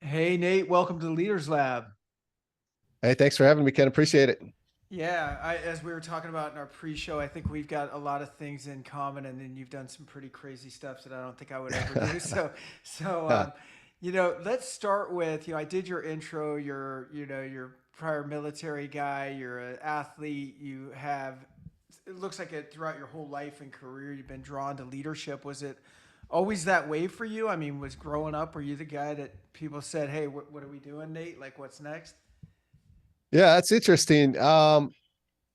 Hey, Nate, welcome to the Leaders Lab. Hey, thanks for having me, Ken. Appreciate it. Yeah, as we were talking about in our pre-show, I think we've got a lot of things in common, and then you've done some pretty crazy stuff that I don't think I would ever do. So, let's start with, I did your intro. You're prior military guy. You're an athlete. You have, it looks like it throughout your whole life and career, you've been drawn to leadership. Was it always that way for you? I mean, was growing up, were you the guy that people said, "Hey, what are we doing, Nate? Like, what's next?" Yeah, that's interesting. I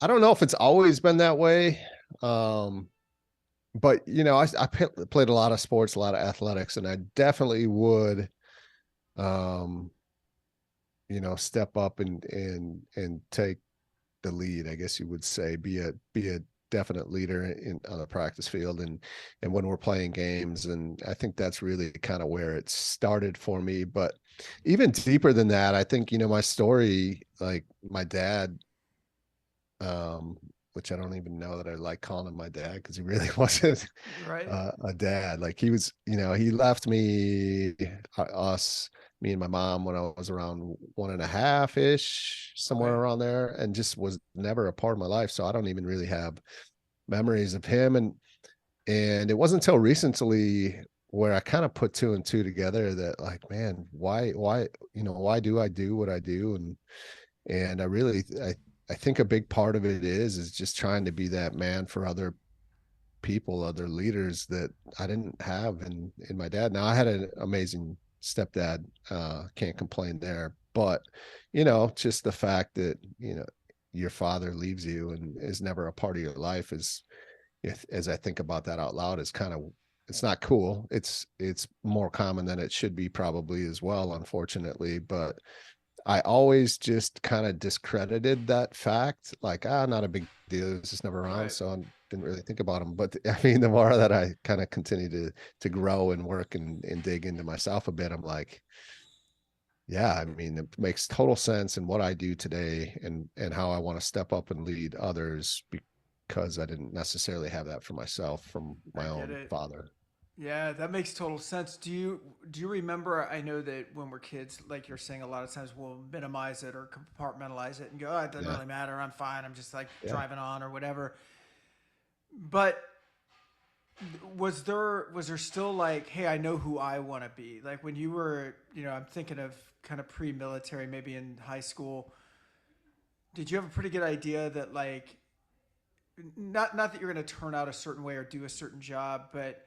don't know if it's always been that way. Um, but played a lot of sports, a lot of athletics, and I definitely would, um, step up and take the lead, I guess you would say, be a definite leader in on the practice field and when we're playing games. And I think that's really kind of where it started for me. But even deeper than that, I think, my story, like my dad, um, which I don't even know that I like calling him my dad because he really wasn't Right? a dad. Like he was, he left us, me and my mom when I was around one and a half ish, somewhere Okay. around there, and just was never a part of my life. So I don't even really have memories of him. And it wasn't until recently where I kind of put two and two together that like, man, why, why do I do what I do? And I think a big part of it is just trying to be that man for other people, other leaders that I didn't have in my dad. Now I had an amazing stepdad, can't complain there, but just the fact that, your father leaves you and is never a part of your life is, as I think about that out loud, is kind of, it's not cool. It's more common than it should be probably as well, unfortunately. But I always just kind of discredited that fact, like, not a big deal. It's just never around. Right. So I didn't really think about him. But I mean, the more that I kind of continue to grow and work and dig into myself a bit, I'm like, yeah, I mean, it makes total sense in what I do today and how I want to step up and lead others because I didn't necessarily have that for myself from I my get own it. father. Yeah, that makes total sense. Do you remember? I know that when we're kids, like you're saying, a lot of times we'll minimize it or compartmentalize it and go, "Oh, it doesn't Yeah. really matter. I'm fine. I'm just like Yeah. driving on or whatever." But was there still like, "Hey, I know who I want to be." Like when you were, I'm thinking of kind of pre-military, maybe in high school. Did you have a pretty good idea that like not that you're going to turn out a certain way or do a certain job, but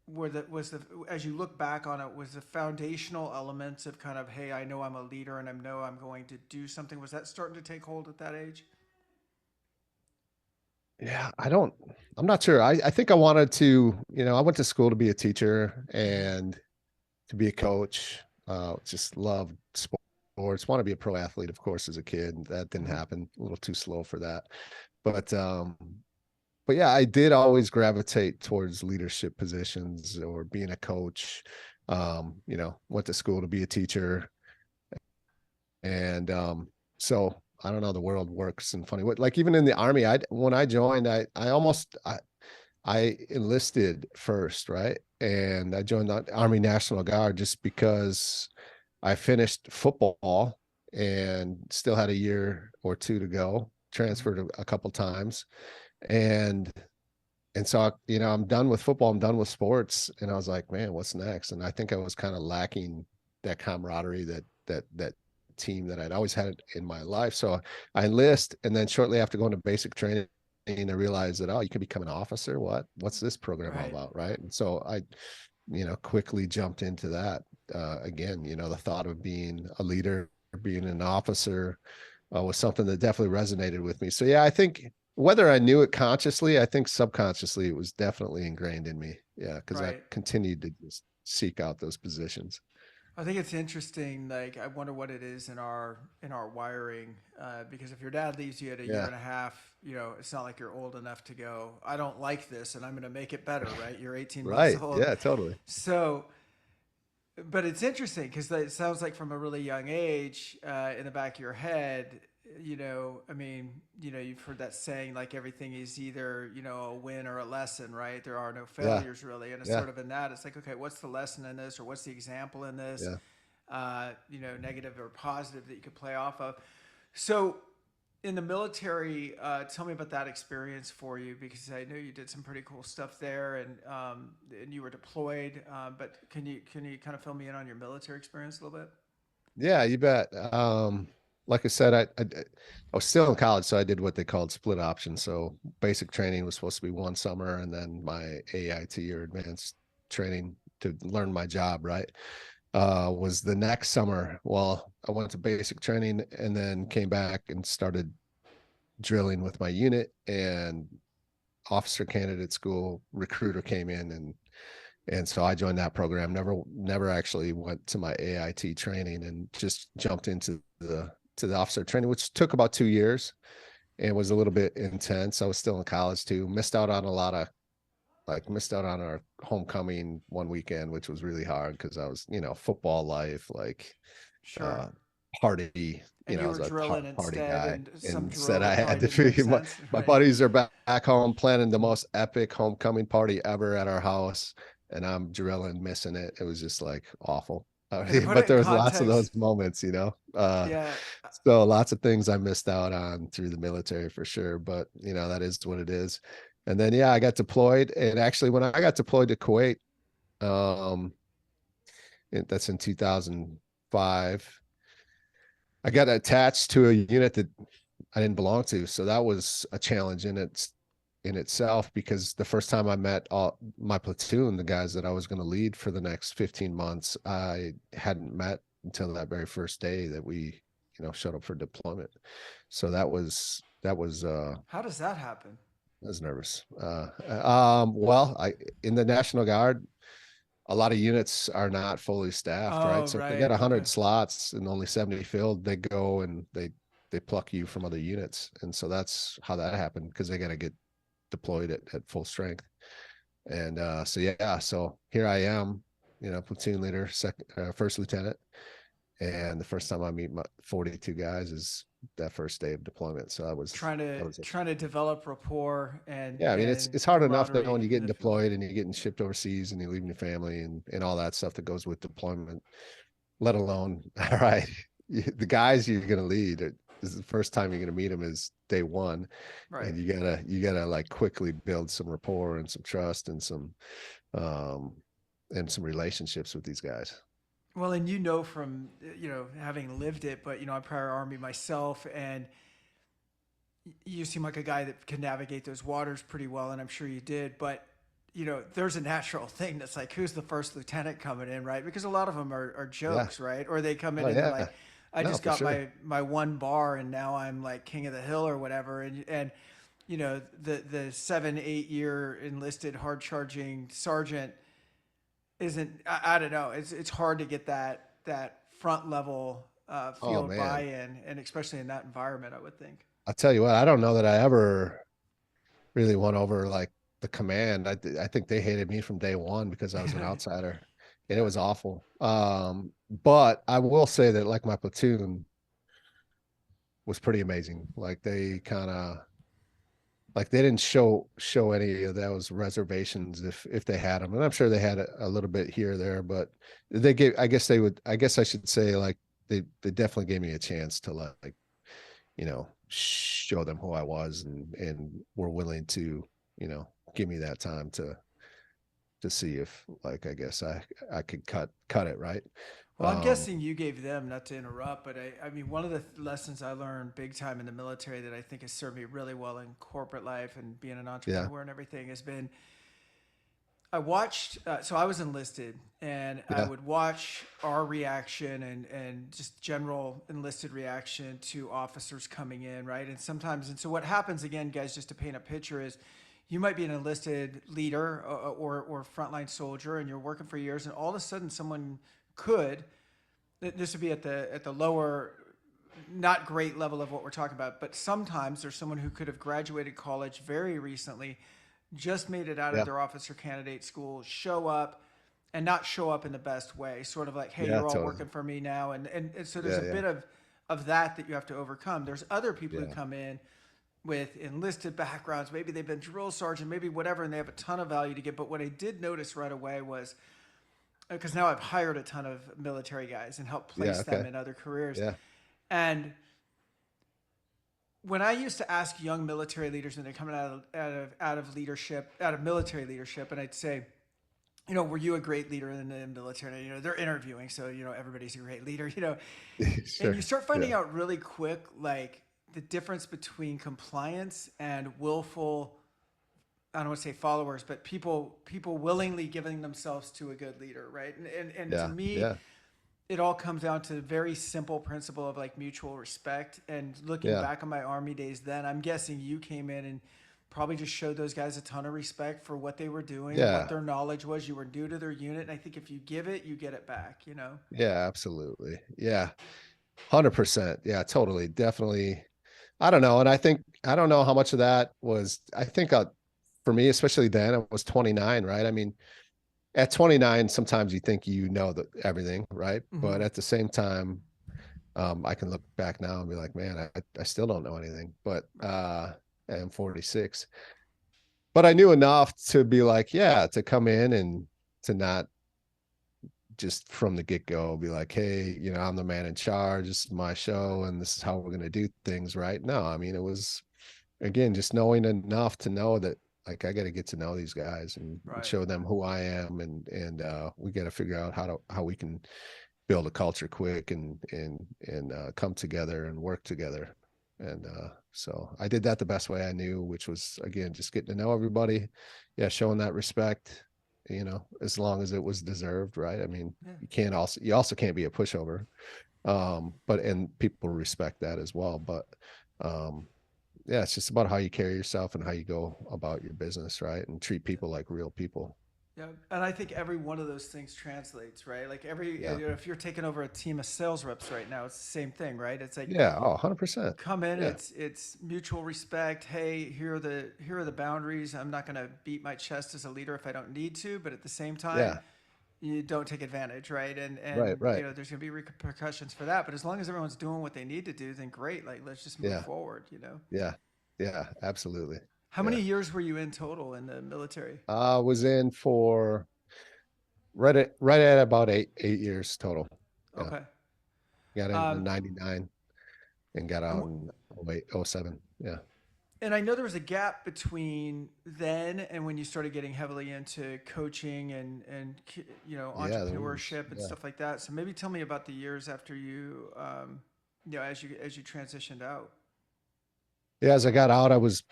was the as you look back on it, was the foundational elements of kind of, hey, I know I'm a leader and I know I'm going to do something, was that starting to take hold at that age? Yeah, I'm not sure. I think I wanted to, I went to school to be a teacher Mm-hmm. and to be a coach. Just loved sports. Want to be a pro athlete, of course, as a kid. That didn't Mm-hmm. happen. A little too slow for that. But but yeah, I did always gravitate towards leadership positions or being a coach. Went to school to be a teacher. And so I don't know, the world works in funny way. Like even in the army, when I joined, I enlisted first, right? And I joined the Army National Guard just because I finished football and still had a year or two to go, Mm-hmm. transferred a couple times. And so I'm done with football, I'm done with sports. And I was like, man, what's next? And I think I was kind of lacking that camaraderie, that team that I'd always had in my life. So I enlist, and then shortly after going to basic training, I realized that, oh, you can become an officer. What's this program all Right. about? Right. And so I, quickly jumped into that. Again, the thought of being a leader, being an officer, was something that definitely resonated with me. So yeah, I think whether I knew it consciously, I think subconsciously it was definitely ingrained in me. Yeah, because I Right. continued to just seek out those positions. I think it's interesting. Like, I wonder what it is in our wiring. Because if your dad leaves you at a year Yeah. and a half, it's not like you're old enough to go, "I don't like this, and I'm going to make it better." Right? You're 18 months Right. old, Yeah, totally. so. But it's interesting because it sounds like from a really young age, in the back of your head, I mean, you've heard that saying, like everything is either, a win or a lesson, right? There are no Yeah. failures really. And it's Yeah. sort of in that, it's like, okay, what's the lesson in this or what's the example in this? Yeah. negative or positive that you could play off of. So in the military, tell me about that experience for you, because I know you did some pretty cool stuff there, and you were deployed. But can you kind of fill me in on your military experience a little bit? Yeah, you bet. Like I said, I was still in college, so I did what they called split option. So basic training was supposed to be one summer, and then my AIT or advanced training to learn my job, right? Was the next summer. Well, I went to basic training and then came back and started drilling with my unit, and officer candidate school recruiter came in, and so I joined that program. Never actually went to my AIT training, and just jumped into the officer training, which took about 2 years and was a little bit intense. I was still in college too. Missed out on our homecoming one weekend, which was really hard because I was, football life, like Sure. uh party, And I you was were a drilling party instead, guy, and some and said drill I that had probably to didn't make be sense, my right? buddies are back home planning the most epic homecoming party ever at our house, and I'm drilling, missing it. It was just like awful. And to put But it in there was lots of context, those moments, yeah, so lots of things I missed out on through the military for sure, but that is what it is. And then yeah, I got deployed, and actually when I got deployed to Kuwait, um, that's in 2005, I got attached to a unit that I didn't belong to. So that was a challenge in itself, because the first time I met all my platoon, the guys that I was going to lead for the next 15 months, I hadn't met until that very first day that we, showed up for deployment. So how does that happen? I was nervous. Well, in the National Guard, a lot of units are not fully staffed, right? Oh, So if they get right. Okay. 100 slots and only 70 filled, they go and they pluck you from other units. And so that's how that happened, because they got to get deployed at full strength. And so yeah, so here I am, platoon leader, first lieutenant, and the first time I meet my 42 guys is that first day of deployment. So Trying that to was trying to develop rapport and yeah, I mean, it's and it's hard enough that when camaraderie you're in getting the field. deployed and you're getting shipped overseas and you're leaving your family and all that stuff that goes with deployment, let alone all right, the guys you're going to lead, this is the first time you're going to meet them is day one, Right. and you gotta like quickly build some rapport and some trust um and some relationships with these guys. Well, and from having lived it, but I'm prior Army myself, and you seem like a guy that can navigate those waters pretty well, and I'm sure you did. But there's a natural thing that's like, who's the first lieutenant coming in, right? Because a lot of them are Yeah. jokes, right? Or they come in Oh and they're yeah. like, I No, just for got sure. my one bar, and now I'm like king of the hill or whatever, and the 7 8 year enlisted hard charging sergeant isn't. I don't know. It's hard to get that front level Oh field man, buy-in, and especially in that environment, I would think. I'll tell you what, I don't know that I ever really won over like the command. I think they hated me from day one because I was an outsider, and it Yeah. was awful. But I will say that like my platoon was pretty amazing. Like they didn't show any of those reservations if they had them, and I'm sure they had a little bit here or there, but they gave. I guess I should say like they definitely gave me a chance to like show them who I was, and were willing to give me that time to see if like I guess I could cut it right. Well, I'm Um, guessing you gave them, not to interrupt, but I mean, one of the lessons I learned big time in the military that I think has served me really well in corporate life and being an yeah, entrepreneur and everything has been I watched, so I was enlisted, and I yeah, would watch our reaction and just general enlisted reaction to officers coming in, right? And sometimes, and so what happens again, guys, just to paint a picture, is you might be an enlisted leader or frontline soldier, and you're working for years, and all of a sudden someone could, this would be at the lower, not great level of what we're talking about, but sometimes there's someone who could have graduated college very recently, just made it out of yeah, their officer candidate school, show up and not show up in the best way, sort of like, hey, yeah, you're all totally, working for me now. And so there's yeah, a yeah, bit of that you have to overcome. There's other people who yeah, come in with enlisted backgrounds. Maybe they've been drill sergeant, maybe whatever, and they have a ton of value to give. But what I did notice right away was because now I've hired a ton of military guys and helped Yeah. place them Okay. in other careers. Yeah. And when I used to ask young military leaders when they're coming out of leadership, out of military leadership, and I'd say, were you a great leader in the military? They're interviewing, so everybody's a great leader, and you Sure. start Yeah. finding out really quick, like the difference between compliance and willful. I don't want to say followers, but people willingly giving themselves to a good leader, right? And to Yeah. me, Yeah. it all comes down to the very simple principle of like mutual respect. And looking Yeah. back on my army days, then I'm guessing you came in and probably just showed those guys a ton of respect for what they were doing, what Yeah. their knowledge was. You were new to their unit, and I think if you give it, you get it back. Yeah. Absolutely. Yeah. 100%. Yeah, totally. Definitely. I don't know. And I don't know how much of that was, for me, especially then, I was 29, right? I mean, at 29, sometimes you think you know everything, right? Mm-hmm. But at the same time, I can look back now and be like, man, I still don't know anything. But Right. I'm 46. But I knew enough to be like, yeah, to come in and to not just from the get-go be like, hey, I'm the man in charge, this is my show and this is how we're going to do things, right? No, I mean, it was, again, just knowing enough to know that, like, I got to get to know these guys and Right. show them who I am, and we got to figure out how we can build a culture quick and come together and work together. And so I did that the best way I knew, which was, again, just getting to know everybody. Yeah, showing that respect, as long as it was deserved, right? I mean, Yeah. you also can't be a pushover. But and people respect that as well. But um yeah, it's just about how you carry yourself and how you go about your business, right? And treat Yeah. people like real people. Yeah, and I think every one of those things translates, right? Like Yeah. if you're taking over a team of sales reps right now, it's the same thing, right? It's like Yeah. Oh, you 100%. come in, Yeah. it's mutual respect. Hey, here are the boundaries. I'm not going to beat my chest as a leader if I don't need to, but at the same time, Yeah. you don't take advantage, right? And Right. and Right. there's going to be repercussions for that. But as long as everyone's doing what they need to do, then great. Like let's just move Yeah. forward. Yeah. Yeah. Absolutely. How many Yeah. years were you in total in the military? I was in for right at about 8 years total. Yeah. Okay. Got in Um, 99 and got and out in 08, 07. Yeah. And I know there was a gap between then and when you started getting heavily into coaching and Yeah. There was, entrepreneurship and yeah. stuff like that. So maybe tell me about the years after as you transitioned out. Yeah, as I got out, I was,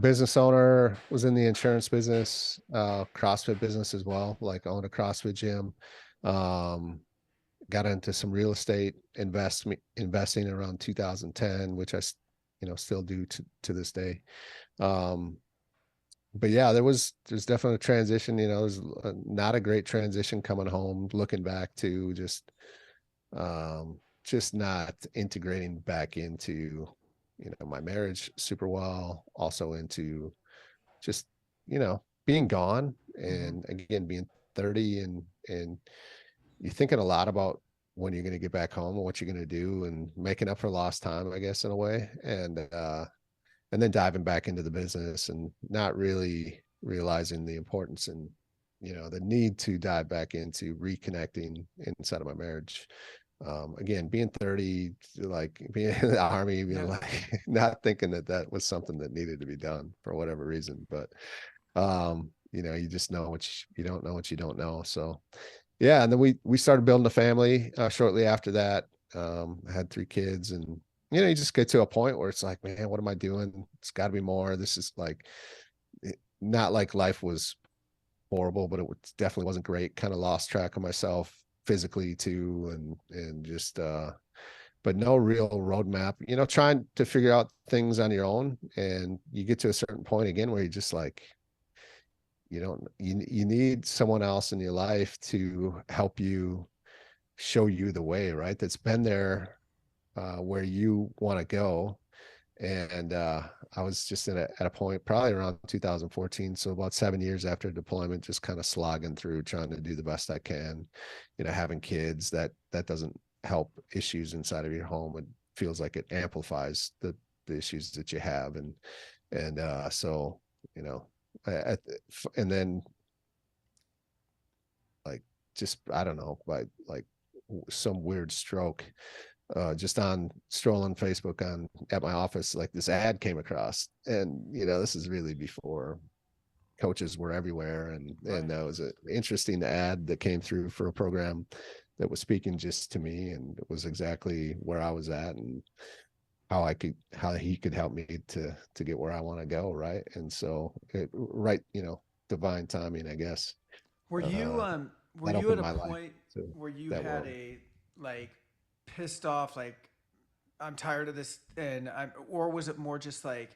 business owner, was in the insurance business, CrossFit business as well, like owned a CrossFit gym. Um, got into some real estate investing around 2010, which still do to this day. Um, but yeah, there's definitely a transition, there's not a great transition coming home, looking back to just not integrating back into my marriage super well, also into just being gone, Mm-hmm. and again being 30, and you're thinking a lot about when you're going to get back home and what you're going to do and making up for lost time, I guess, in a way, and then diving back into the business and not really realizing the importance and the need to dive back into reconnecting inside of my marriage. Again, being 30, like being in the army, being Yeah. like not thinking that that was something that needed to be done for whatever reason. But you just know you don't know what you don't know. So yeah, and then we started building a family shortly after that. I had 3 kids, and you just get to a point where it's like, man, what am I doing? It's got to be more. This is like not like life was horrible, but it definitely wasn't great. Kind of lost track of myself physically too, and just but no real roadmap. Trying to figure out things on your own, and you get to a certain point again where you just like you don't you need someone else in your life to help you, show you the way, right? That's been there where you want to go. And I was just at a point probably around 2014, so about 7 years after deployment, just kind of slogging through, trying to do the best I can. Having kids, that doesn't help issues inside of your home. It feels like it amplifies the issues that you have, and so you know, at, and then like just, I don't know, by like some weird stroke, just on strolling Facebook on at my office, like this ad came across, and this is really before coaches were everywhere, and Right. that was an interesting ad that came through for a program that was speaking just to me, and it was exactly where I was at, and how he could help me to get where I want to go, right? And so right, divine timing, I guess. Were you uh were that you at opened a my life point to where you that had world. a like pissed off like I'm tired of this and I'm or was it more just like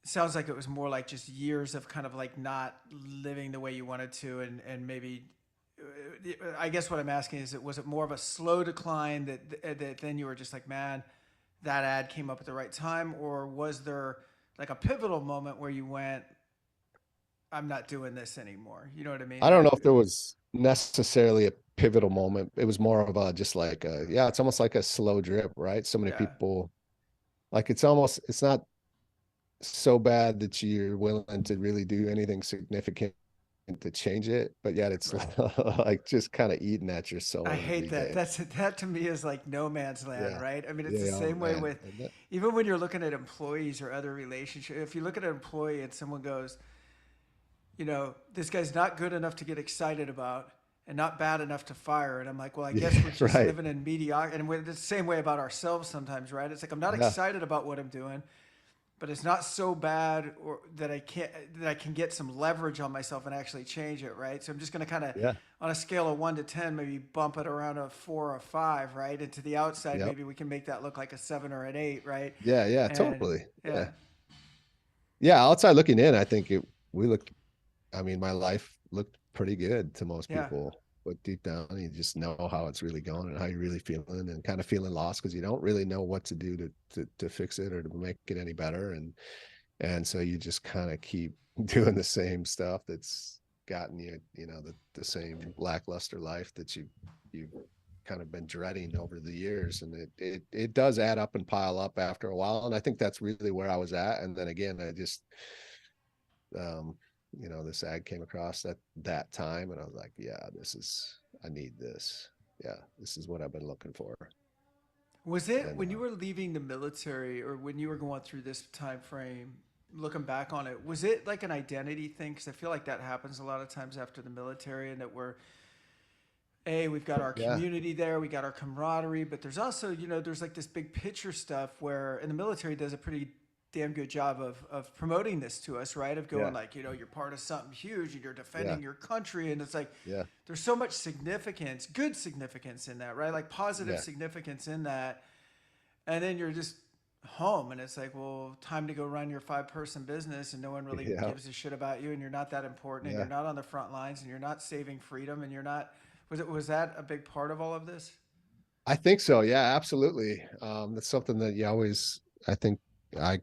sounds like it was more like just years of kind of like not living the way you wanted to and maybe I guess what I'm asking is it was it more of a slow decline that then you were just like man that ad came up at the right time or was there like a pivotal moment where you went I'm not doing this anymore. You know what I mean? I don't Like know if there was necessarily a pivotal moment. It was more of a just like yeah, it's almost like a slow drip, right? So many yeah. people, like, it's not so bad that you're willing to really do anything significant to change it, but yet it's Right. like just kind of eating at your I soul hate every that. day. That to me is like no man's land, Yeah. right? I mean, it's the Yeah. Oh same way man. with even when you're looking at employees or other relationships. If you look at an employee and someone goes, this guy's not good enough to get excited about and not bad enough to fire, and I'm like, well, I guess we're Yeah. just Right. living in mediocrity, and we're the same way about ourselves sometimes, right? It's like I'm not Yeah. excited about what I'm doing, but it's not so bad or that I can get some leverage on myself and actually change it, right? So I'm just going to kind of Yeah. on a scale of 1 to 10 maybe bump it around a 4 or 5, right? And to the outside Yep. maybe we can make that look like a 7 or an 8, right? Yeah. Yeah. And Totally. yeah. Yeah. Yeah. Outside looking in, I think we look, I mean, my life looked pretty good to most Yeah. people, but deep down, you just know how it's really going and how you're really feeling, and kind of feeling lost because you don't really know what to do to fix it or to make it any better. And so you just kind of keep doing the same stuff that's gotten you, the same lackluster life that you've kind of been dreading over the years. And it does add up and pile up after a while. And I think that's really where I was at. And then again, I just, um, this ad came across that time, and I was like, yeah, I need this. Yeah, this is what I've been looking for. Was it And when you were leaving the military or when you were going through this time frame, looking back on it, was it like an identity thing? Because I feel like that happens a lot of times after the military, and that we've got our yeah, community there, we got our camaraderie, but there's also, there's like this big picture stuff where, and the military does a pretty damn good job of promoting this to us, right? Of yeah, going like, you're part of something huge and you're yeah, defending your country. And it's like, yeah, there's so much significance, good significance in that, right? Like positive yeah, significance in that. And then you're just home and it's like, well, time to go run your 5-person business and no one really yeah, gives a shit about you and you're not that important and yeah. you're not on the front lines and you're not saving freedom and you're not was that a big part of all of this? I think so. Yeah, absolutely. That's something that you always, I think I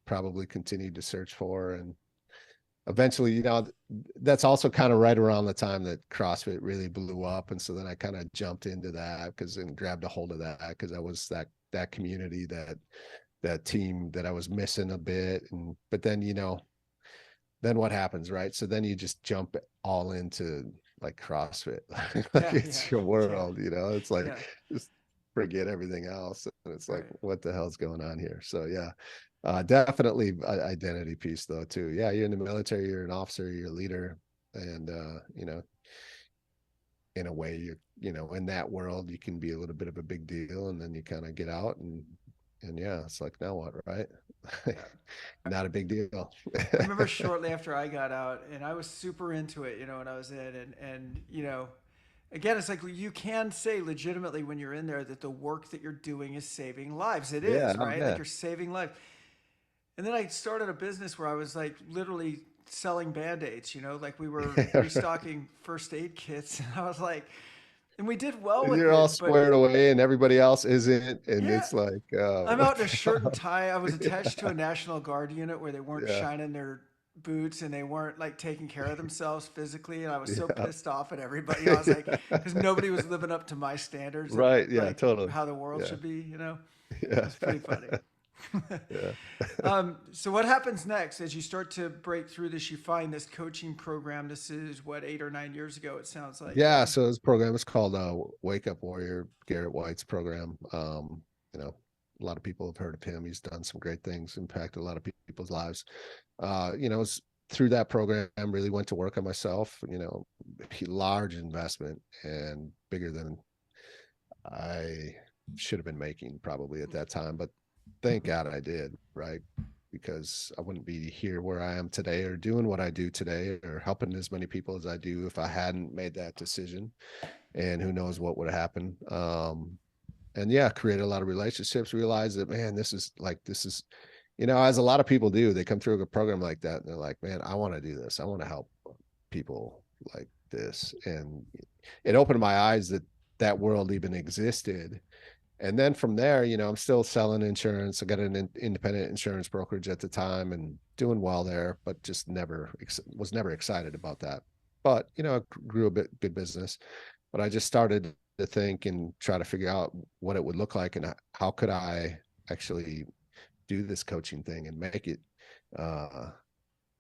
probably continued to search for. And eventually, that's also kind of right around the time that CrossFit really blew up. And so then I kind of jumped into that and grabbed a hold of that because I was that community, that team that I was missing a bit. But then, then what happens, right? So then you just jump all into like CrossFit. Like Yeah, yeah, it's your yeah, world, it's like yeah. just forget everything else. And it's like, Right. what the hell's going on here? So yeah. Definitely identity piece though too. Yeah, you're in the military, you're an officer, you're a leader, and in a way in that world you can be a little bit of a big deal, and then you kind of get out and yeah, it's like now what, right? Yeah. Not a big deal. I remember shortly after I got out, and I was super into it, when I was in, and again, it's like you can say legitimately when you're in there that the work that you're doing is saving lives. It Yeah, is, oh, right? Like yeah. you're saving lives. And then I started a business where I was like literally selling band-aids, like we were restocking first aid kits, and I was like, and we did well with You're all it, but squared away and everybody else isn't, and yeah, it's like, I'm what out in a the shirt and hell? tie. I was Yeah, attached to a National Guard unit where they weren't yeah, shining their boots and they weren't like taking care of themselves physically. And I was so yeah. pissed off at everybody. I was like, because nobody was living up to my standards of Right, yeah, like totally. how the world Yeah, should be. It yeah. was pretty funny. Yeah. So what happens next as you start to break through this? You find this coaching program. This is what, 8 or 9 years ago. It sounds like, Yeah, yeah. so this program is called Wake Up Warrior, Garrett White's program. You know, a lot of people have heard of him. He's done some great things, impacted a lot of people's lives. It's through that program, really went to work on myself, large investment and bigger than I should have been making probably at that time, but thank God I did, right? Because I wouldn't be here where I am today or doing what I do today or helping as many people as I do if I hadn't made that decision. And who knows what would have happened. And yeah, created a lot of relationships, realized that, man, this is, as a lot of people do, they come through a program like that and they're like, man, I want to do this. I want to help people like this. And it opened my eyes that that world even existed. And then from there, I'm still selling insurance. I got an independent insurance brokerage at the time and doing well there, but just was never excited about that. But, I grew a bit good business, but I just started to think and try to figure out what it would look like and how could I actually do this coaching thing and make it uh,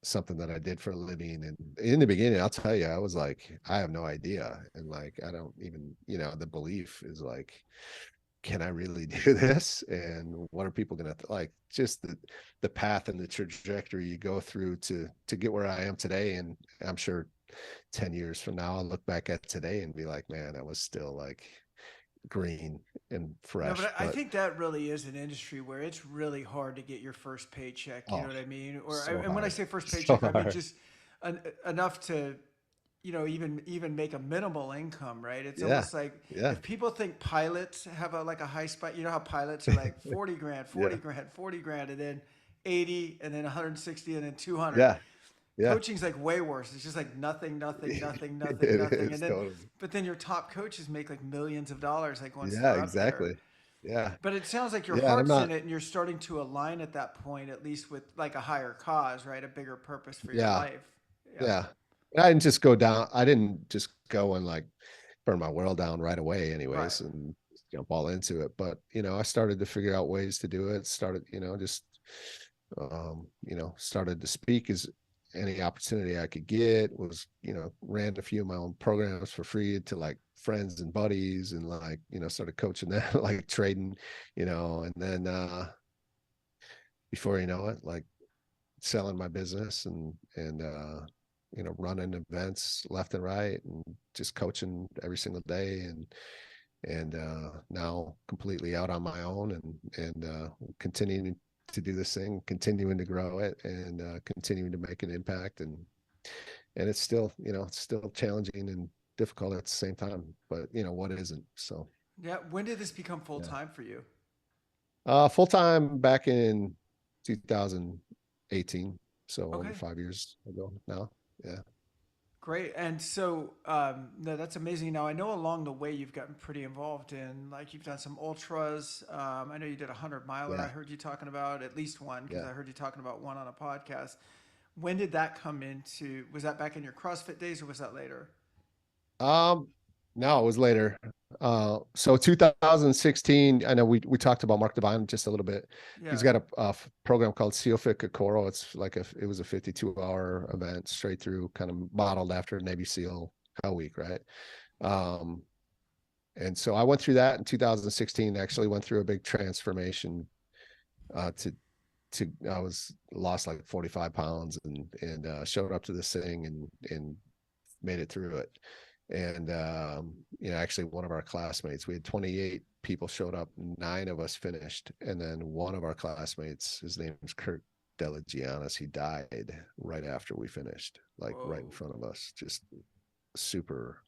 something that I did for a living. And in the beginning, I'll tell you, I was like, I have no idea. And like, I don't even, the belief is like, can I really do this? And what are people going to like? Just the path and the trajectory you go through to get where I am today. And I'm sure 10 years from now, I'll look back at today and be like, man, I was still like green and No, fresh. but I But think that really is an industry where it's really hard to get your first paycheck. You know oh, what I mean? so And when I hard, say first so paycheck, I mean hard. just enough to, even make a minimal income, right? It's Yeah, almost like yeah, if people think pilots have like a high spike. You know how pilots are like 40 grand, 40 yeah, grand, 40 grand, and then 80, and then 160, and then 200. yeah, yeah. Coaching's like way worse. It's just like nothing, nothing, nothing, It nothing, nothing, is and then, totally. but then your top coaches make like millions of dollars, like once Yeah, they're up there. exactly. Yeah, But it sounds like your yeah. And I'm heart's in not. it, and you're starting to align at that point, at least with like a higher cause, right? A bigger purpose for your Yeah, life. Yeah. yeah. And I didn't just go down. I didn't just go and like burn my world down right away, Right. anyways, and jump all into it. But I started to figure out ways to do it. Started, just started to speak as any opportunity I could get. Was ran a few of my own programs for free to like friends and buddies, and like started coaching them, like trading, and then before you know it, like selling my business and running events left and right and just coaching every single day and now completely out on my own and continuing to do this thing, continuing to grow it and continuing to make an impact and it's still challenging and difficult at the same time, but what isn't. So Yeah. When did this become full yeah. time for you? Full time back in 2018, so over Okay. 5 years ago now. Yeah, Great. And so, no, that's amazing. Now, I know along the way you've gotten pretty involved in, like, you've done some ultras. I know you did a 100 miler. I yeah, heard you talking about at least one because yeah. I heard you talking about one on a podcast. When did that come into? Was that back in your CrossFit days or was that later? Um, no, it was later. So 2016, I know we talked about Mark Devine just a little bit. He's Yeah. got a program called SEALFIT Kokoro. It's like it was a 52-hour event straight through, kind of modeled after Navy SEAL Hell Week, right? Um, and so I went through that in 2016. Actually, went through a big transformation to I was lost like 45 pounds and showed up to this thing and made it through it. And actually one of our classmates, we had 28 people showed up, 9 of us finished, and then one of our classmates, his name is Kurt Delagianis, he died right after we finished, like right in Whoa. front of us. Just super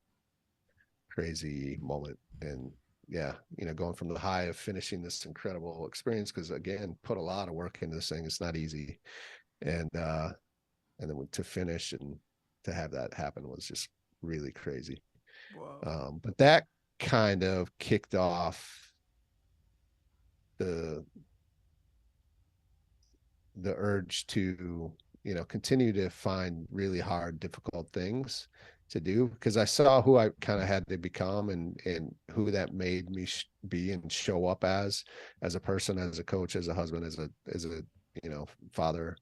crazy moment. And yeah, going from the high of finishing this incredible experience, because again, put a lot of work into this thing. It's not easy. And then to finish and to have that happen was just really crazy. Whoa. But that kind of kicked off the urge to continue to find really hard, difficult things to do, because I saw who I kind of had to become, and who that made me be and show up as a person, as a coach, as a husband, as a father,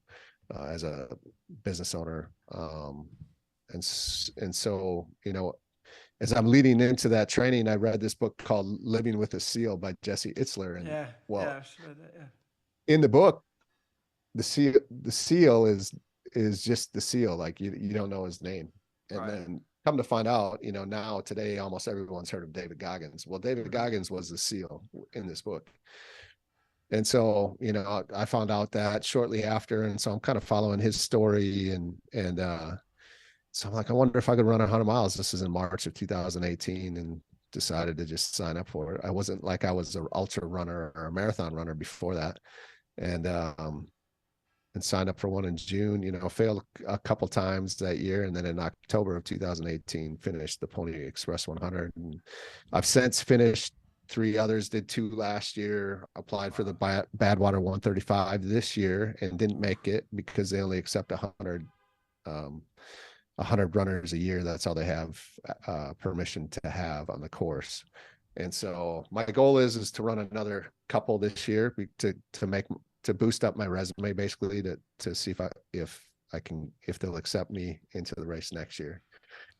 as a business owner. And so, as I'm leading into that training, I read this book called Living with a Seal by Jesse Itzler. And Yeah, well, yeah, I've read that. Yeah, in the book, the seal is just the seal. Like you don't know his name. And right. then come to find out, now today almost everyone's heard of David Goggins. Well, David Hmm. Goggins was the seal in this book. And so, I found out that shortly after. And so I'm kind of following his story, and so I'm like, I wonder if I could run 100 miles. This is in March of 2018, and decided to just sign up for it. I wasn't like I was an ultra runner or a marathon runner before that. And signed up for one in June, failed a couple times that year. And then in October of 2018, finished the Pony Express 100. And I've since finished three others, did two last year, applied for the Wow. Badwater 135 this year and didn't make it because they only accept 100, 100 runners a year. That's all they have permission to have on the course. And so my goal is to run another couple this year to boost up my resume, basically to see if they'll accept me into the race next year.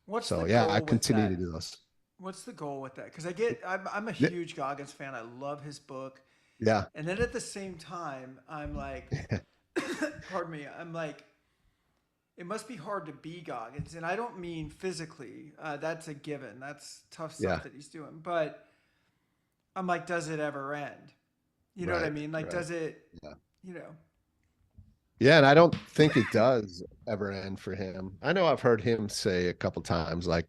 What's the So yeah, I goal with continue to that? do those. What's the goal with that? Because I'm a Yeah, huge Goggins fan. I love his book, yeah, and then at the same time, I'm like, pardon me, I'm like, it must be hard to be Goggins, and I don't mean physically. That's a given. That's tough yeah. stuff that he's doing. But I'm like, does it ever end? You know what I Right, mean? Like, right. does it? Yeah, You know, yeah. And I don't think it does ever end for him. I know I've heard him say a couple times, like,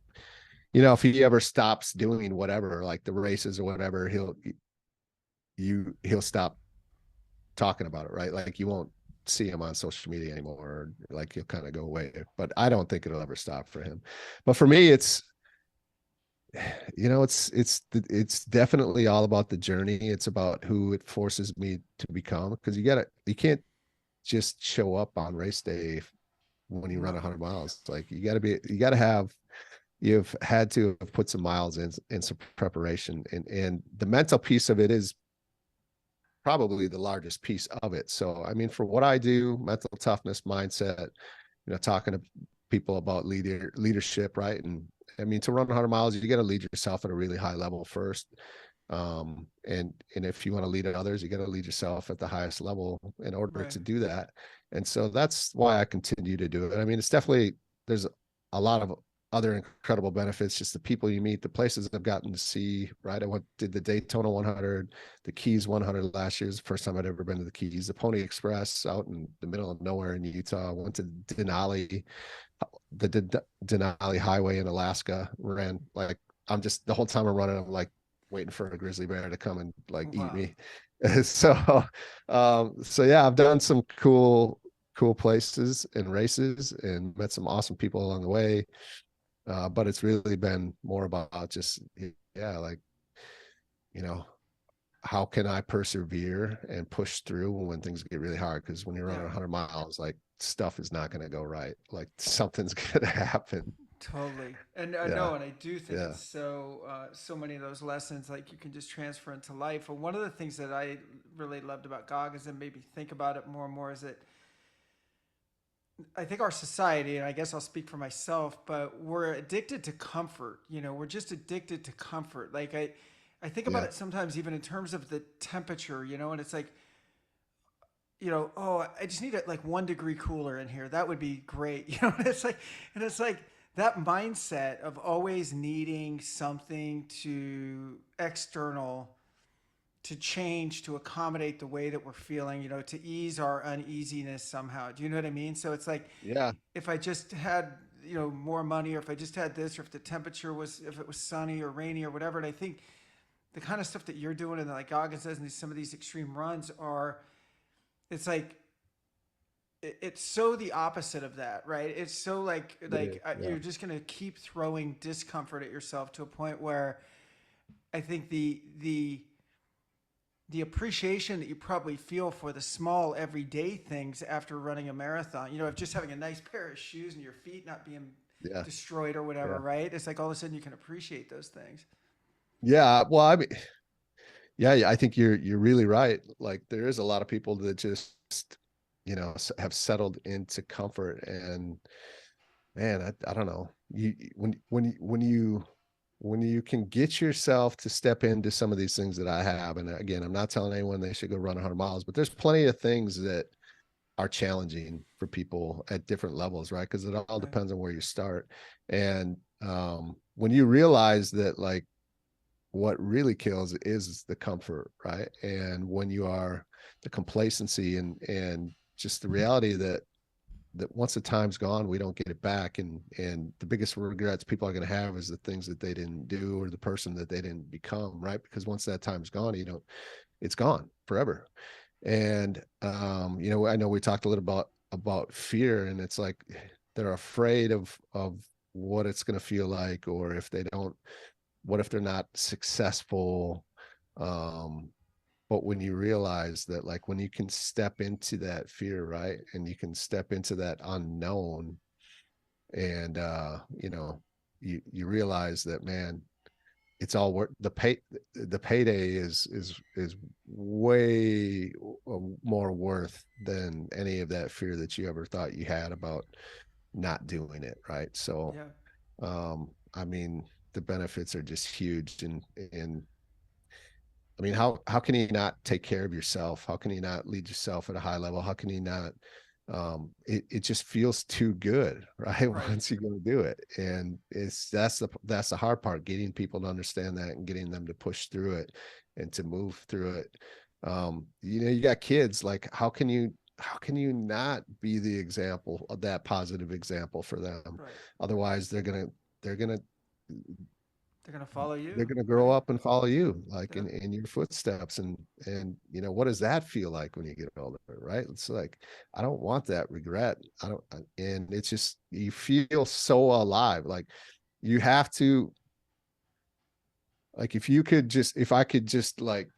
if he ever stops doing whatever, like the races or whatever, he'll stop talking about it, right? Like you won't see him on social media anymore, or like he'll kind of go away. But I don't think it'll ever stop for him. But for me, it's definitely all about the journey. It's about who it forces me to become, because you can't just show up on race day when you run right, 100 miles. Like you've had to have put some miles in some preparation, and the mental piece of it is probably the largest piece of it. So, I mean, for what I do, mental toughness, mindset, talking to people about leadership, right? And I mean, to run 100 miles, you got to lead yourself at a really high level first. And if you want to lead others, you got to lead yourself at the highest level in order right. to do that. And so that's why I continue to do it. I mean, it's definitely, there's a lot of other incredible benefits, just the people you meet, the places I've gotten to see, right? Did the Daytona 100, the Keys 100 last year is the first time I'd ever been to the Keys, the Pony Express out in the middle of nowhere in Utah. I went to Denali, the Denali Highway in Alaska, ran like, I'm just, the whole time I'm running, I'm like waiting for a grizzly bear to come and like eat Wow. me. So, so yeah, I've done some cool places and races and met some awesome people along the way. But it's really been more about just, yeah, like, you know, how can I persevere and push through when things get really hard? Because when you're running Yeah. 100 miles, like stuff is not going to go right. Like something's going to happen. Totally, and I Yeah, know, and I do think yeah, it's so many of those lessons like you can just transfer into life. And one of the things that I really loved about Goggins and made me think about it more and more is that I think our society, and I guess I'll speak for myself, but we're addicted to comfort. You know, we're just addicted to comfort. Like I think about yeah, it sometimes even in terms of the temperature. You know, and it's like oh, I just need it like 1 degree cooler in here. That would be great. You know, and it's like that mindset of always needing something to external to change to accommodate the way that we're feeling, to ease our uneasiness somehow. Do you know what I mean? So it's like yeah, if I just had, more money, or if I just had this, or if the temperature was, if it was sunny or rainy or whatever. And I think the kind of stuff that you're doing and like Goggins says, and some of these extreme runs are, it's like it's so the opposite of that, right? It's so it is. Yeah, you're just gonna keep throwing discomfort at yourself to a point where I think the appreciation that you probably feel for the small everyday things after running a marathon, of just having a nice pair of shoes and your feet not being Yeah. destroyed or whatever, Yeah. right? It's like all of a sudden you can appreciate those things. Yeah. Well, I mean, yeah, I think you're really right. Like there is a lot of people that just, have settled into comfort and man, I don't know. When you can get yourself to step into some of these things that I have, and again, I'm not telling anyone they should go run 100 miles, but there's plenty of things that are challenging for people at different levels, right? Because it all Right. depends on where you start. And when you realize that, like, what really kills is the comfort, right? And when you are the complacency and just the reality that once the time's gone, we don't get it back. And the biggest regrets people are going to have is the things that they didn't do or the person that they didn't become, right? Because once that time's gone, it's gone forever. And I know we talked a little about fear, and it's like they're afraid of what it's going to feel like, or if they don't, what if they're not successful? Um, but when you realize that, like, when you can step into that fear, right, and you can step into that unknown, and you realize that, man, it's all worth the payday is way more worth than any of that fear that you ever thought you had about not doing it, right? So Yeah. I mean, the benefits are just huge. And I mean, how can you not take care of yourself? How can you not lead yourself at a high level? How can you not? It just feels too good, right? Right. Once you go do it, and that's the hard part, getting people to understand that and getting them to push through it and to move through it. You got kids. Like, how can you not be the example of that positive example for them? Right. Otherwise, they're gonna They're gonna follow they're you, going to grow right? up and follow you, like Yeah. in your footsteps. And what does that feel like when you get older, right? It's like, I don't want that regret. I don't. And it's just, you feel so alive. Like, you have to, like, if I could just, like,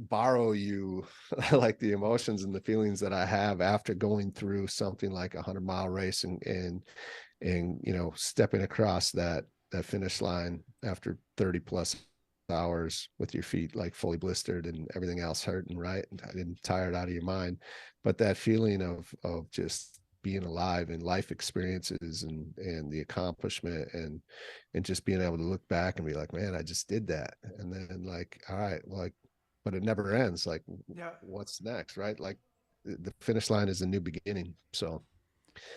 borrow you like the emotions and the feelings that I have after going through something like 100-mile race, and stepping across that finish line after 30 plus hours with your feet like fully blistered and everything else hurting, right, and tired out of your mind. But that feeling of just being alive and life experiences and the accomplishment, and just being able to look back and be like, man, I just did that. And then, like, all right, like, but it never ends. Like, Yeah. what's next, right? Like, the finish line is a new beginning. So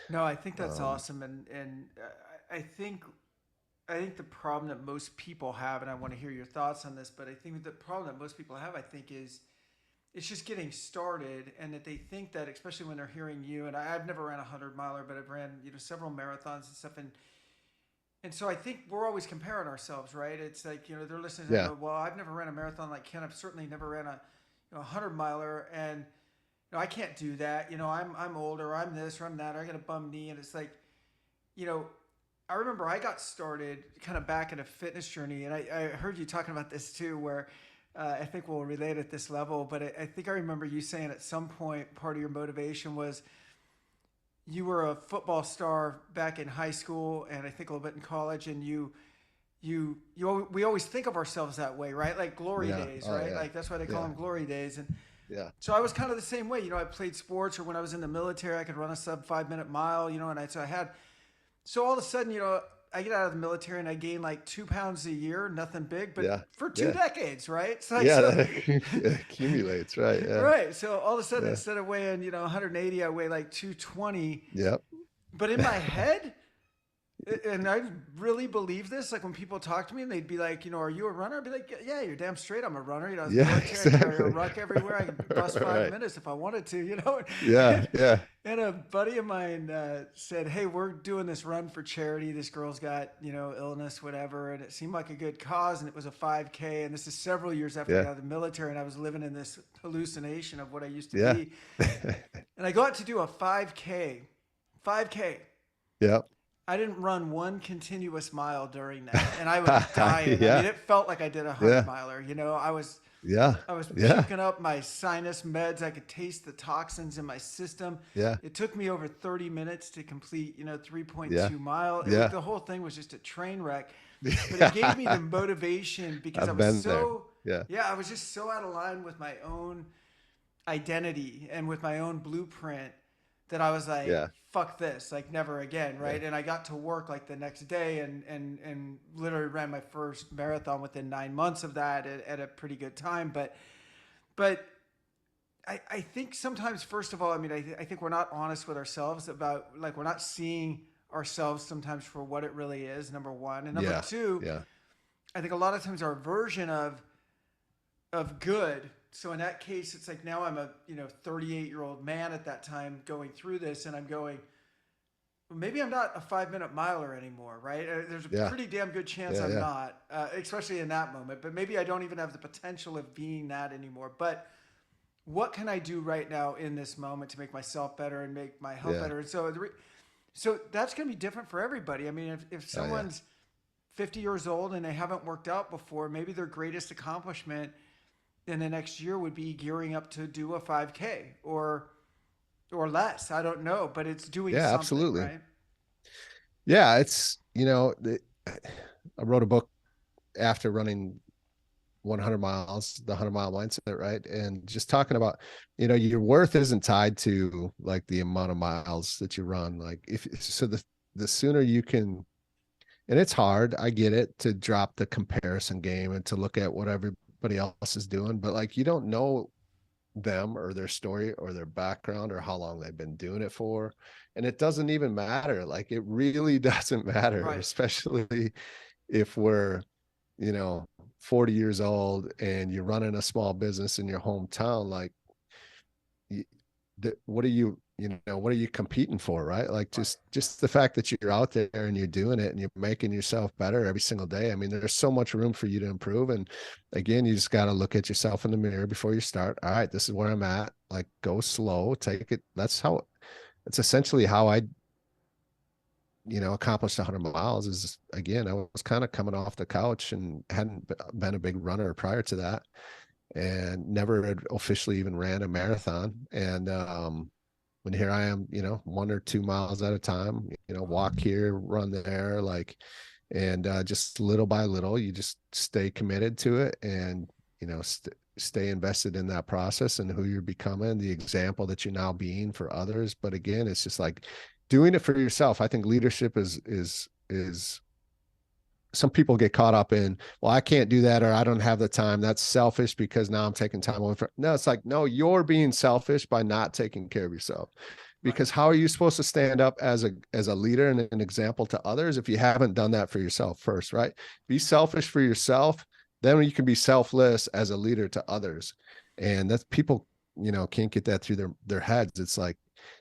No, I think that's um awesome, and I think the problem that most people have, and I want to hear your thoughts on this, but I think the problem that most people have, I think, is it's just getting started, and that they think that, especially when they're hearing you, and I've never ran a 100 miler, but I've ran several marathons and stuff, and so I think we're always comparing ourselves, right? It's like, they're listening and they yeah, go, well, I've never ran a marathon like Ken. I've certainly never ran a 100 miler, and I can't do that. I'm older. I'm this or I'm that. Or I got a bum knee, and it's like, you know, I remember I got started kind of back in a fitness journey, and I heard you talking about this too, where I think we'll relate at this level. But I think I remember you saying at some point part of your motivation was you were a football star back in high school, and I think a little bit in college, and we always think of ourselves that way, right? Like glory yeah, days, oh right? yeah, Like that's why they call yeah, them glory days, and yeah, so I was kind of the same way. I played sports, or when I was in the military, I could run a sub 5 minute mile, so I had, so all of a sudden, I get out of the military and I gain like 2 pounds a year, nothing big, but yeah, for two yeah, decades, right? It's like, yeah. so, That accumulates, right? Yeah, right. So all of a sudden, yeah, instead of weighing, 180, I weigh like 220. yep, But in my head, and I really believe this. Like when people talk to me and they'd be like, are you a runner? I'd be like, yeah, you're damn straight. I'm a runner. I was yeah, military. I carry a exactly. ruck everywhere. I could bust five Right. minutes if I wanted to. Yeah, And, yeah, and a buddy of mine said, hey, we're doing this run for charity. This girl's got, illness, whatever. And it seemed like a good cause. And it was a 5K. And this is several years after I yeah, got out of the military. And I was living in this hallucination of what I used to yeah, be. And I got to do a 5K. 5K. yep, I didn't run one continuous mile during that, and I was dying. I mean, Yeah, it felt like I did a hundred yeah, miler. You know, yeah, I was yeah, puking up my sinus meds. I could taste the toxins in my system. yeah, It took me over 30 minutes to complete, 3.2 yeah, mile. yeah. The whole thing was just a train wreck, but it gave me the Yeah. motivation because I've been there. Yeah, I was just so out of line with my own identity and with my own blueprint that I was like, yeah, fuck this, like never again, yeah, right? And I got to work like the next day and literally ran my first marathon within 9 months of that at a pretty good time. But I think sometimes, first of all, I mean, I think we're not honest with ourselves about, like, we're not seeing ourselves sometimes for what it really is, number one. And number yeah, two, yeah, I think a lot of times our version of good. So in that case, it's like now I'm a 38-year-old man at that time going through this, and I'm going, well, maybe I'm not a 5 minute miler anymore, right? There's a yeah, pretty damn good chance yeah, I'm yeah, not, especially in that moment. But maybe I don't even have the potential of being that anymore. But what can I do right now in this moment to make myself better and make my health yeah. better? And so that's going to be different for everybody. I mean, if Oh yeah, someone's 50 years old and they haven't worked out before, maybe their greatest accomplishment in the next year would be gearing up to do a 5K or less. I don't know, but it's doing yeah, something, absolutely. right? Yeah, it's I wrote a book after running 100 miles, the 100 mile mindset, right? And just talking about, your worth isn't tied to like the amount of miles that you run. Like if so, the sooner you can, and it's hard, I get it, to drop the comparison game and to look at what everybody else is doing, but like you don't know them or their story or their background or how long they've been doing it for. And it doesn't even matter. Like it really doesn't matter, Right. especially if we're, you know, 40 years old and you're running a small business in your hometown. Like, what are what are you competing for, right? Like Right. just the fact that you're out there and you're doing it and you're making yourself better every single day. I mean, there's so much room for you to improve. And again, you just got to look at yourself in the mirror before you start. All right, this is where I'm at. Like, go slow, take it. That's essentially how I accomplished 100 miles. Is, again, I was kind of coming off the couch and hadn't been a big runner prior to that, and never had officially even ran a marathon. And when here I am, 1 or 2 miles at a time, walk here, run there, like, and just little by little, you just stay committed to it, and stay invested in that process and who you're becoming, the example that you're now being for others. But again, it's just like doing it for yourself. I think leadership is some people get caught up in, well, I can't do that, or I don't have the time. That's selfish because now I'm taking time away from. No, it's like, no, you're being selfish by not taking care of yourself. Right. Because how are you supposed to stand up as a leader and an example to others if you haven't done that for yourself first, right? Be selfish for yourself, then you can be selfless as a leader to others. And that's people, can't get that through their heads. It's like,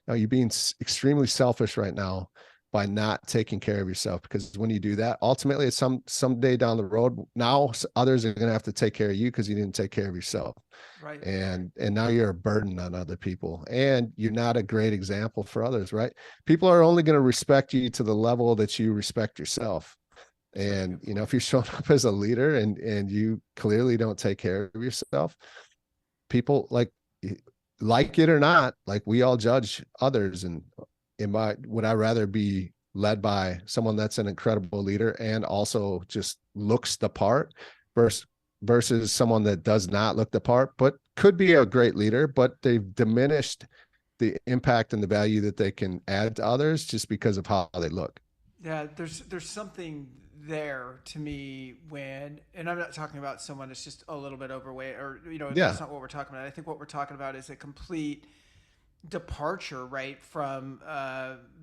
no, you're being extremely selfish right now by not taking care of yourself, because when you do that, ultimately it's someday down the road, now others are going to have to take care of you because you didn't take care of yourself. Right. And now you're a burden on other people, and you're not a great example for others, right? People are only going to respect you to the level that you respect yourself. Such a And good point. if you're showing up as a leader and you clearly don't take care of yourself, people, like it or not, like, we all judge others. And would I rather be led by someone that's an incredible leader and also just looks the part, versus someone that does not look the part but could be a great leader, but they've diminished the impact and the value that they can add to others just because of how they look. Yeah, there's something there to me when, and I'm not talking about someone that's just a little bit overweight, or Yeah, that's not what we're talking about. I think what we're talking about is a complete departure, right, from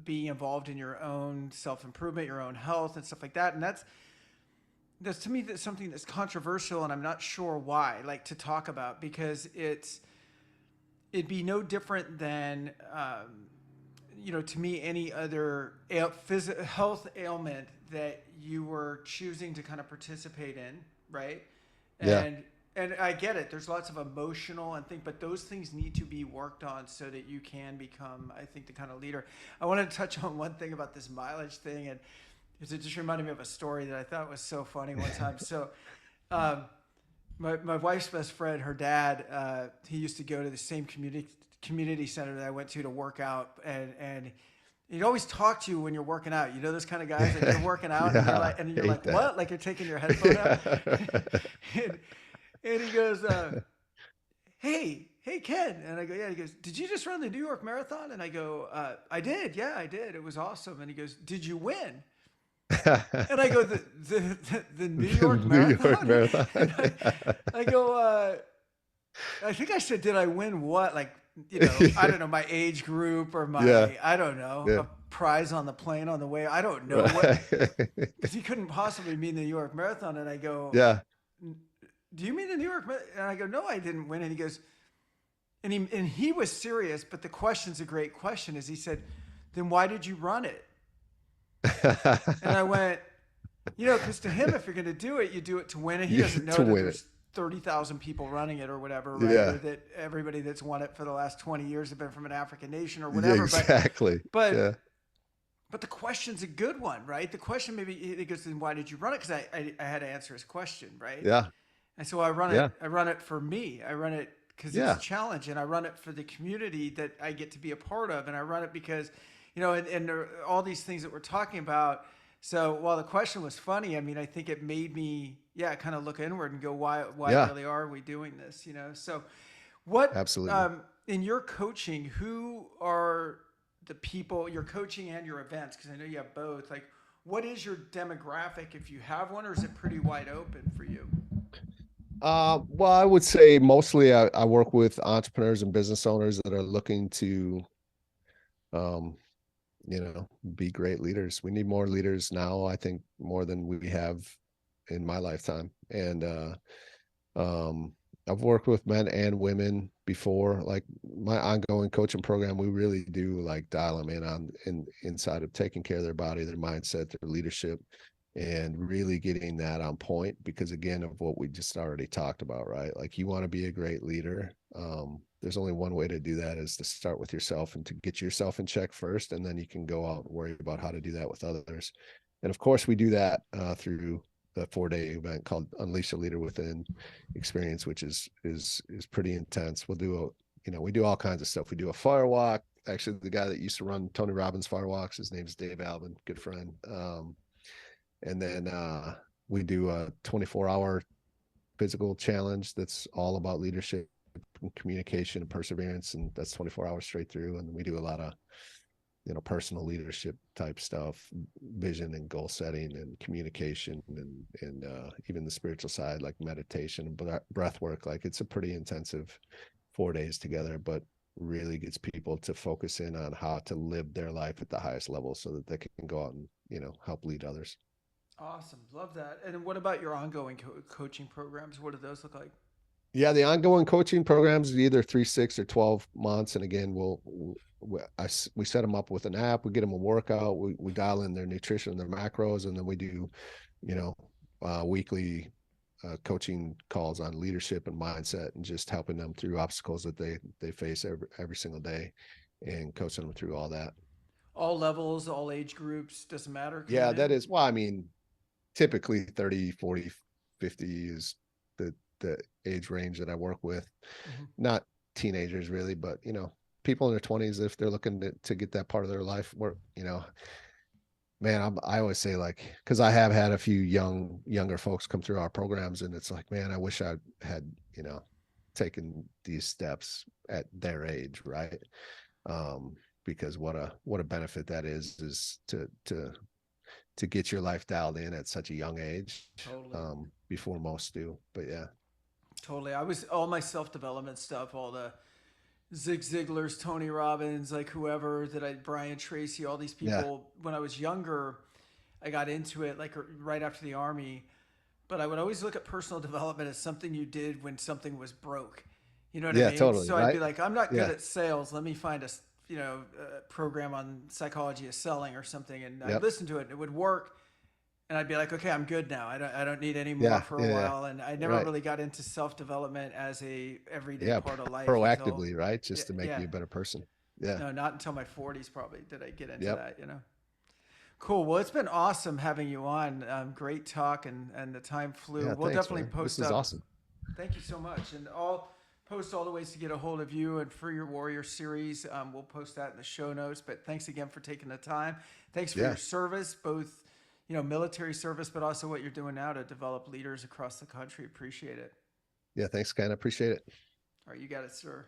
being involved in your own self improvement, your own health, and stuff like that. And that's to me that's something that's controversial, and I'm not sure why, like, to talk about, because it'd be no different than to me, any other health ailment that you were choosing to kind of participate in, right? yeah, And And I get it. There's lots of emotional and things, but those things need to be worked on so that you can become, I think, the kind of leader. I want to touch on one thing about this mileage thing, and it just reminded me of a story that I thought was so funny one time. So, um, my wife's best friend, her dad, he used to go to the same community center that I went to work out, and he'd always talk to you when you're working out. You know those kind of guys, like you're working out Yeah, and you're hate like, that. what? Like you're taking your headphone out. and, and he goes, hey Ken, and I go, yeah. He goes, did you just run the New York Marathon? And I go, I did, yeah, I did. It was awesome. And he goes, did you win? And I go, the New The York New York Marathon? Marathon. And Yeah. I go, I think I said, did I win what? Like, you know, I don't know, my age group or Yeah. I don't know, Yeah. a prize on the plane on the way. I don't know what, Right. because he couldn't possibly mean the New York Marathon. And I go, Yeah. do you mean the New York Marathon? And I go, no, I didn't win. And he goes, and he was serious, but the question's a great question. Is he said, then why did you run it? And I went, because to him, if you're going to do it, you do it to win it. He You doesn't know to that win it. there's 30,000 people running it or whatever, right? Or Yeah. that everybody that's won it for the last 20 years have been from an African nation or Yeah, whatever. exactly. But Yeah. but the question's a good one, right? The question maybe he goes, then why did you run it? Because I had to answer his question, right? Yeah. And so I run it. Yeah. I run it for me. I run it because it's a Yeah. challenge, and I run it for the community that I get to be a part of, and I run it because, and all these things that we're talking about. So while the question was funny, I mean, I think it made me, yeah, kind of look inward and go, why Yeah. really are we doing this? So what Absolutely. in your coaching, who are the people you're coaching and your events? Because I know you have both. Like, what is your demographic if you have one, or is it pretty wide open for you? Well, I would say mostly I work with entrepreneurs and business owners that are looking to, um, be great leaders. We need more leaders now, I think, more than we have in my lifetime. And um, I've worked with men and women before. Like my ongoing coaching program, we really do like dial them in on inside of taking care of their body, their mindset, their leadership, and really getting that on point. Because again, of what we just already talked about, right? Like you want to be a great leader. There's only one way to do that is to start with yourself and to get yourself in check first, and then you can go out and worry about how to do that with others. And of course, we do that through the 4-day event called Unleash a Leader Within experience, which is pretty intense. We'll do we do all kinds of stuff. We do a fire walk. Actually, the guy that used to run Tony Robbins fire walks, his name's Dave Alvin, good friend. And then we do a 24-hour physical challenge that's all about leadership and communication and perseverance, and that's 24 hours straight through. And we do a lot of personal leadership type stuff, vision and goal setting and communication, and even the spiritual side like meditation and breath work. Like it's a pretty intensive 4 days together, but really gets people to focus in on how to live their life at the highest level so that they can go out and help lead others. Awesome. Love that. And what about your ongoing coaching programs? What do those look like? Yeah, the ongoing coaching programs is either 3, 6, or 12 months. And again, we set them up with an app. We get them a workout. We dial in their nutrition, their macros, and then we do, you know, weekly coaching calls on leadership and mindset, and just helping them through obstacles that they face every single day, and coaching them through all that. All levels, all age groups, doesn't matter Yeah, coming that in. is. Well, I mean, typically 30, 40, 50 is the age range that I work with. Mm-hmm. Not teenagers really, but people in their 20s, if they're looking to get that part of their life work, man, I always say, like, because I have had a few younger folks come through our programs, and it's like, man, I wish I had taken these steps at their age, right? Because what a benefit that is to get your life dialed in at such a young age, Totally. before most do. But yeah. Totally. I was all my self development stuff, all the Zig Ziglar's, Tony Robbins, like whoever Brian Tracy, all these Yeah. people. When I was younger, I got into it like right after the army. But I would always look at personal development as something you did when something was broke. You know what I Yeah, mean? totally. So I'd be Right. like, I'm not good Yeah. at sales. Let me find a program on psychology of selling or something, and I'd Yep. listen to it. And it would work. and I'd be like, okay, I'm good now. I don't need any more Yeah, for a yeah, yeah. while. And I never Right. really got into self development as a everyday Yeah, part of life until, proactively, right? yeah, Just to make yeah, you a better person. Yeah. no, not until my 40s probably did I get into Yep. that. Cool. Well, it's been awesome having you on. Great talk, and the time flew. Yeah, We'll thanks, definitely man. This post is up. awesome. Thank you so much, and I'll post all the ways to get a hold of you and for your Warrior series. We'll post that in the show notes. But thanks again for taking the time. Thanks for your Yeah. service, both military service, but also what you're doing now to develop leaders across the country. Appreciate it. Yeah, thanks, Ken. I appreciate it. All right, you got it, sir.